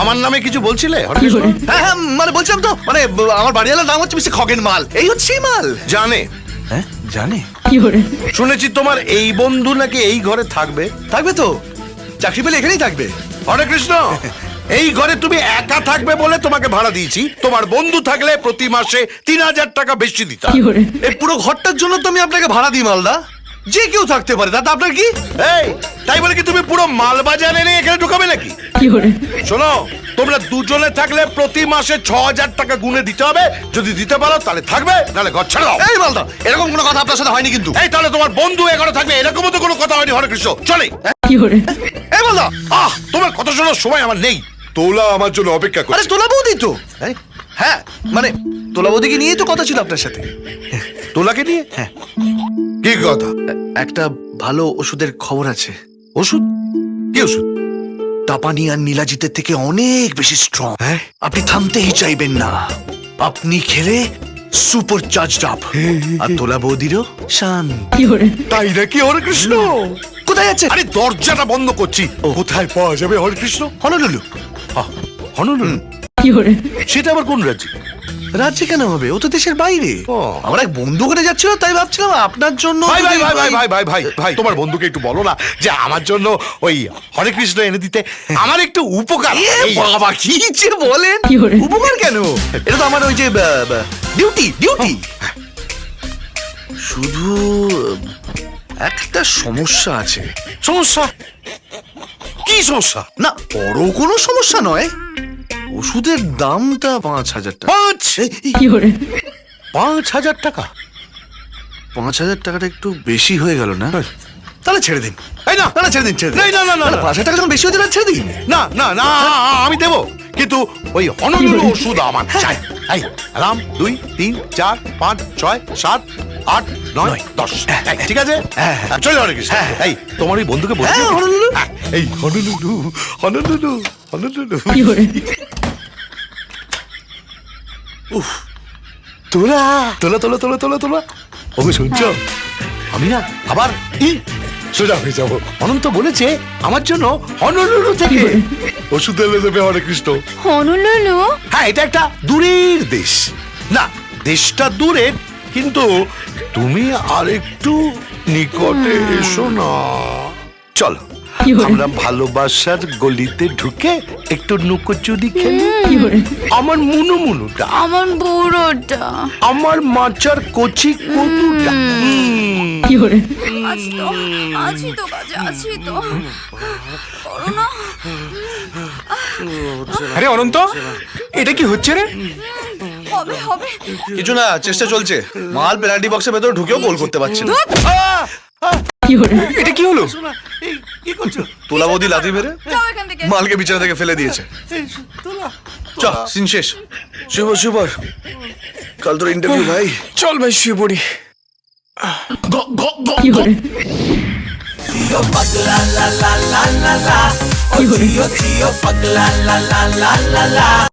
আমার নামে কিছু বলছিলে হরেকৃষ্ণ? হ্যাঁ হ্যাঁ, মানে বলছিলাম তো, মানে আমার বাড়িওয়ালার নাম হচ্ছে মিস্টার খগেন মাল, এই হচ্ছে মাল। জানে, হ্যাঁ জানে? শুনেছি তোমার এই বন্ধু নাকি এই ঘরে থাকবে। থাকবে তো, চাকরি পেলে এখানেই থাকবে। হরেকৃষ্ণ, এই ঘরে তুমি একা থাকবে বলে তোমাকে ভাড়া দিয়েছি। তোমার বন্ধু থাকলে প্রতি মাসে 3000 টাকা বেশি দিতাম। এই পুরো ঘরটার জন্য তো আমি আপনাকে ভাড়া দিই মালদা, যে কেউ থাকতে পারে, তাতে আপনার কি? এই, তাই বলে কি তুমি পুরো মালবাজার এনে এখানে ঢুকাবে নাকি? শোনো, তোমরা দুজনে থাকলে প্রতি মাসে 6000 টাকা গুনে দিতে হবে। যদি দিতে পারো তাহলে থাকবে, নাহলে ঘর ছেড়ে দাও। এই মালদা, এরকম কোনো কথা আপনার সাথে হয়নি কিন্তু। এই, তাহলে তোমার বন্ধু এ ঘরে থাকবে এরকমও তো কোনো কথা হয়নি হরেকৃষ্ণ। চলে এই মালদা, তোমার কথা শোনার সময় আমার নেই। তোলা আমার জন্য অপেক্ষা আরে করছে। তোলা বৌদি তো। হ্যাঁ মানে তোলা বৌদিকে নিয়েই তো কথা ছিল আপনার সাথে। তোলাকে নিয়ে? হ্যাঁ। কি কথা? একটা ভালো ওষুধের খবর আছে। ওষুধ? কি ওষুধ? টাপানি আর নীলাজিতের থেকে অনেক বেশি স্ট্রং। হ্যাঁ? আপনি থামতেই চাইবেন না। আপনি খেলে সুপার চার্জড আপ। আর তোলা বৌদিরও শান্তি। তাই নাকি হরেকৃষ্ণ? কোথায় যাচ্ছে? আরে দরজাটা বন্ধ করছি। কোথায় পাওয়া যাবে হরেকৃষ্ণ? হনলুলু। হনুলুলু? সেটা আবার কোন রাজ্যে? রাজ্যে কেন হবে, ও তো দেশের বাইরে। আমার এক বন্ধু ওখানে যাচ্ছিল, তাই ভাবছিলাম আপনার জন্য। ভাই ভাই ভাই ভাই ভাই ভাই ভাই ভাই, তোমার বন্ধুকে একটু বলো না যে আমার জন্য ওই হরেকৃষ্ণ এনে দিতে। আমার একটু উপকার। এই বাবা কি যে বলেন, উপকার কেন? এটা তো আমার ওই যে ডিউটি ডিউটি। শুধু একটা সমস্যা আছে। সমস্যা? কি সমস্যা? না বড় কোনো সমস্যা নয়, ওষুধের দামটা 5000 টাকা। 5000 টাকা? 5000 টাকাটা একটু বেশি হয়ে গেল না? তাহলে ছেড়ে দিন। এই না, ছেড়ে দিন, ছেড়ে দিন। না না না না, 5000 টাকা যখন বেশি হচ্ছে না, ছেড়ে দিন। না না না, আমি দেবো, কিন্তু ওই হনুলুলু ওষুধ আমার চাই। এই রাম 2 3 4 5 6 7 8 9 10। ঠিক আছে, চলে হরেকৃষ্ণ। এই তোমার ওই বন্ধুকে বলছি হনুলুলু। এই হনুলুলু হনুলুলু হনুলুলু। উফ, তোলা তোলা তোলা তোলা তোলা তোলা। ওকে শুনছ? আমি না আবার সোজা হয়ে যাবো। অনন্ত বলেছে আমার জন্য হনুলুলু থেকে ওষুধ এনে দেবে হরেকৃষ্ণ। হনুলুলু? হ্যাঁ, এটা একটা দূরের দেশ। না, দেশটা দূরের, কিন্তু তুমি আরেকটু নিকটে এসো না। চলো আমরা ভালোবাসার গলিতে ঢুকে একটু লুকোচুরি খেলি। আমার মুনু মুনুটা, আমার বুড়োটা। আমার মাচার কচি কচুটা। আছি তো কাজে, আছি তো। করো না। আরে অনন্ত, এটা কি হচ্ছে রে? হবে হবে। কিছু না, চেষ্টা চলছে। মাল পেনাল্টি বক্সের ভেতরে ঢুকেও গোল করতে পারছে না। এটা কি হলো? এই, কি করছো? তোলা বৌদি লাথি মেরে যাও এখান থেকে। মালকে বিছানা থেকে ফেলে দিয়েছে। চ সিন শেষ। শুভ শুভ, কাল তোর ইন্টারভিউ ভাই। চল ভাই শুয়ে পড়ি। Pagla la la la la la, oh Tio Tio, pagla la la la la la.